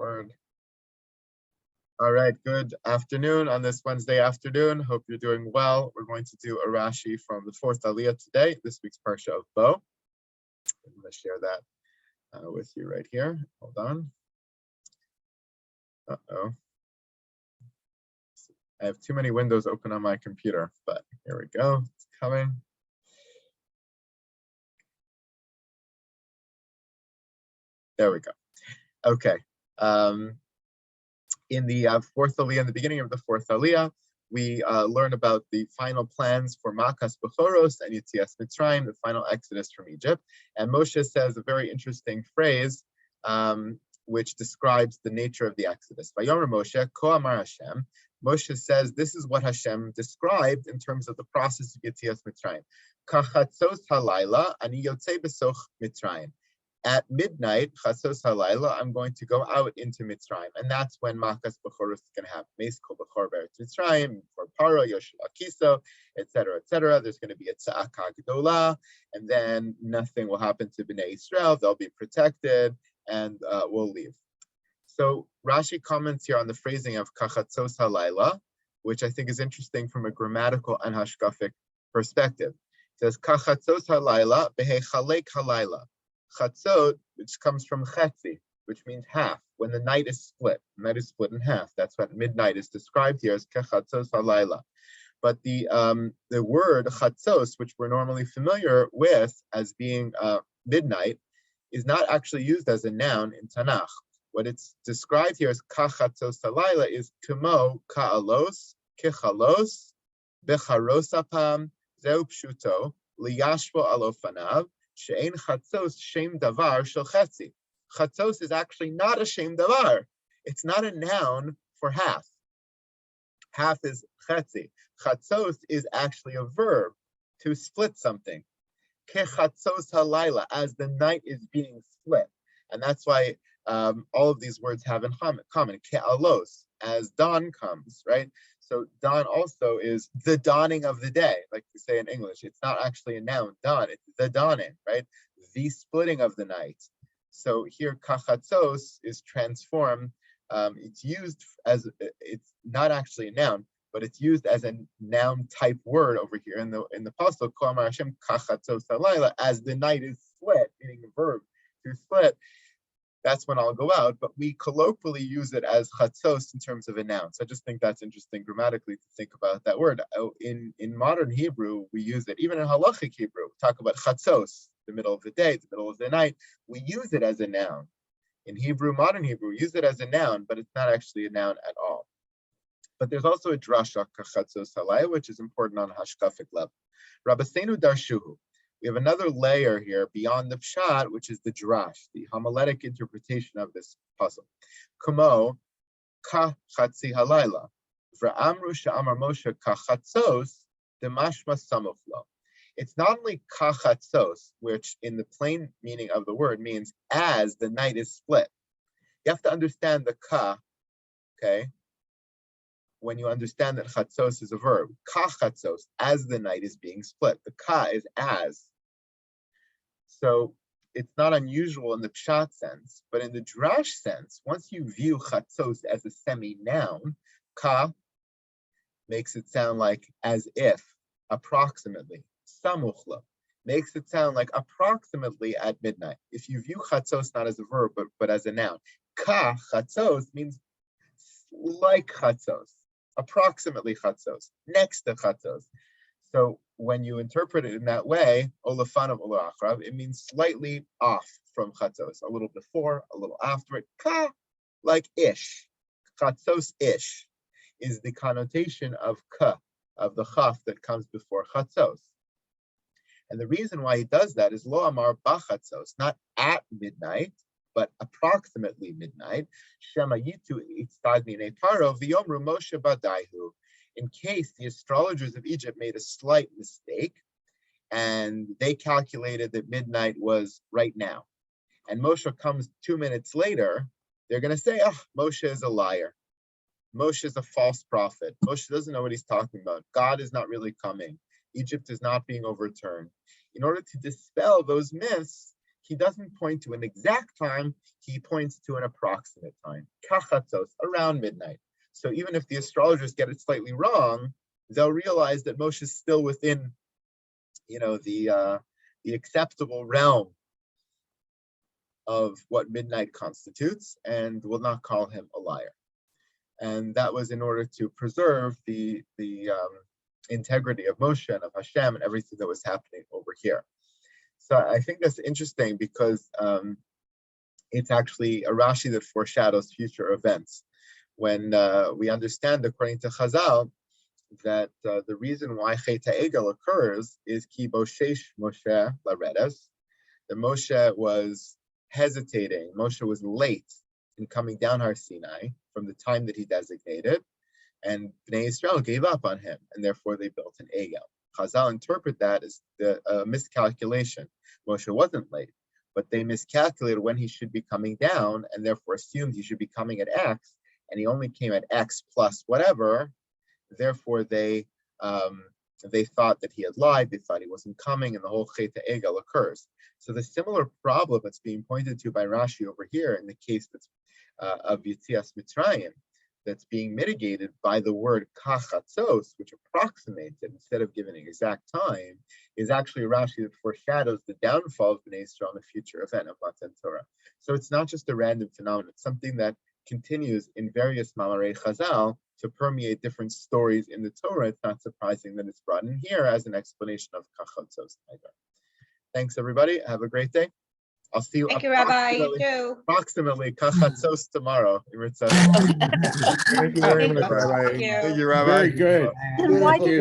Word. All right, good afternoon on this Wednesday afternoon. Hope you're doing well. We're going to do a Rashi from the fourth Aliyah today, this week's Parsha of Bo. I'm going to share that with you right here. Hold on. Uh-oh. I have too many windows open on my computer, but here we go. It's coming. There we go. Okay. In the fourth Aliyah, in the beginning of the fourth Aliyah, we learn about the final plans for Makas Bechoros and Yetzias Mitzrayim, the final exodus from Egypt. And Moshe says a very interesting phrase, which describes the nature of the exodus. Vayomer Moshe, Ko Amar Hashem. Moshe says this is what Hashem described in terms of the process of Yetzias Mitzrayim. Kachatzos halayla ani yotzei besoch Mitzrayim. At midnight, Chatzos halayla, I'm going to go out into Mitzrayim, and that's when Makas Bechoros is going to happen. Meis kol bechor be'eretz Mitzrayim, for Paro, Yoshua Akiso, etc., etc. There's going to be a tza'aka gedola, and then nothing will happen to Bnei Israel. They'll be protected, and we'll leave. So Rashi comments here on the phrasing of Kachatzos halayla, which I think is interesting from a grammatical and hashkafic perspective. It says Kachatzos halayla behechalek halayla. Chatzot, which comes from chetzi, which means half, when the night is split. The night is split in half. That's what midnight is described here as kechatzos halayla. But the word chatzos, which we're normally familiar with as being midnight, is not actually used as a noun in Tanakh. What it's described here as kachatzos halayla is kemo ka'alos, kechalos, becharos apam, zeu pshuto, liyashvo alofanav, she'ein chatzos shem davar shel chetzi. Chatzos is actually not a shem davar. It's not a noun for half. Half is chetzi. Chatzos is actually a verb to split something. Ke chatzos halayla, as the night is being split. And that's why all of these words have in common. Ke alos, as dawn comes, right? So dawn also is the dawning of the day, like we say in English. It's not actually a noun, dawn, it's the dawning, right? The splitting of the night. So here kachatzos is transformed. It's used as, it's not actually a noun, but it's used as a noun type word over here in the pasuk, Ko Amar Hashem kachatzos halayla, as the night is split, meaning a verb to split. That's when I'll go out, but we colloquially use it as chatzos in terms of a noun. So I just think that's interesting grammatically to think about that word. In modern Hebrew, we use it, even in halachic Hebrew, we talk about chatzos, the middle of the day, the middle of the night. We use it as a noun. In Hebrew, modern Hebrew, we use it as a noun, but it's not actually a noun at all. But there's also a drasha, kachatzos halay, which is important on a hashkafic level. Rabbeinu darshuhu. We have another layer here beyond the pshat, which is the drash, the homiletic interpretation of this puzzle. Kumo ka chatzi halayla. V'amru she'amar Moshe ka chatzos demashma samuchlo. It's not only ka chatzos, which in the plain meaning of the word means as the night is split. You have to understand the ka, okay? When you understand that chatzos is a verb, ka chatzos, as the night is being split. The ka is as. So it's not unusual in the pshat sense, but in the drash sense, once you view chatzos as a semi-noun, ka makes it sound like as if, approximately. Samuchla makes it sound like approximately at midnight. If you view chatzos not as a verb, but as a noun, ka chatzos means like chatzos, approximately chatzos, next to chatzos. So when you interpret it in that way, olafanav olachrav, it means slightly off from chatzos, a little before, a little after it. Ka, like ish, chatzos ish, is the connotation of ka, of the chaf that comes before chatzos. And the reason why he does that is lo amar bachatzos, not at midnight, but approximately midnight. Shema yitu itztagni neparo v'yomru Moshe badaihu. In case the astrologers of Egypt made a slight mistake and they calculated that midnight was right now, and Moshe comes 2 minutes later, they're going to say, oh, Moshe is a liar. Moshe is a false prophet. Moshe doesn't know what he's talking about. God is not really coming. Egypt is not being overturned. In order to dispel those myths, he doesn't point to an exact time, he points to an approximate time, kachatzos, around midnight. So even if the astrologers get it slightly wrong, they'll realize that Moshe is still within, the acceptable realm of what midnight constitutes, and will not call him a liar. And that was in order to preserve the integrity of Moshe and of Hashem and everything that was happening over here. So I think that's interesting because it's actually a Rashi that foreshadows future events. When we understand, according to Chazal, that the reason why Chet HaEgel occurs is ki boshesh Moshe laredes. That Moshe was hesitating. Moshe was late in coming down Har Sinai from the time that he designated, and Bnei Israel gave up on him, and therefore they built an Egel. Chazal interpret that as the miscalculation. Moshe wasn't late, but they miscalculated when he should be coming down, and therefore assumed he should be coming at X, and he only came at X plus whatever. Therefore, they thought that he had lied. They thought he wasn't coming, and the whole Chet HaEgel occurs. So the similar problem that's being pointed to by Rashi over here in the case that's of Yetzias Mitzrayim, that's being mitigated by the word kachatzos, which approximates it instead of giving an exact time, is actually a Rashi that foreshadows the downfall of Bnei Israel in a future event of Matan Torah. So it's not just a random phenomenon. It's something that continues in various Mamarei Chazal to permeate different stories in the Torah. It's not surprising that it's brought in here as an explanation of kachatzos. Thanks, everybody. Have a great day. I'll see you. Thank you, Rabbi. You too. Approximately kachatzos tomorrow. Thank you very much, Rabbi. Thank you. Thank you, Rabbi. Very good. Then why Thank you.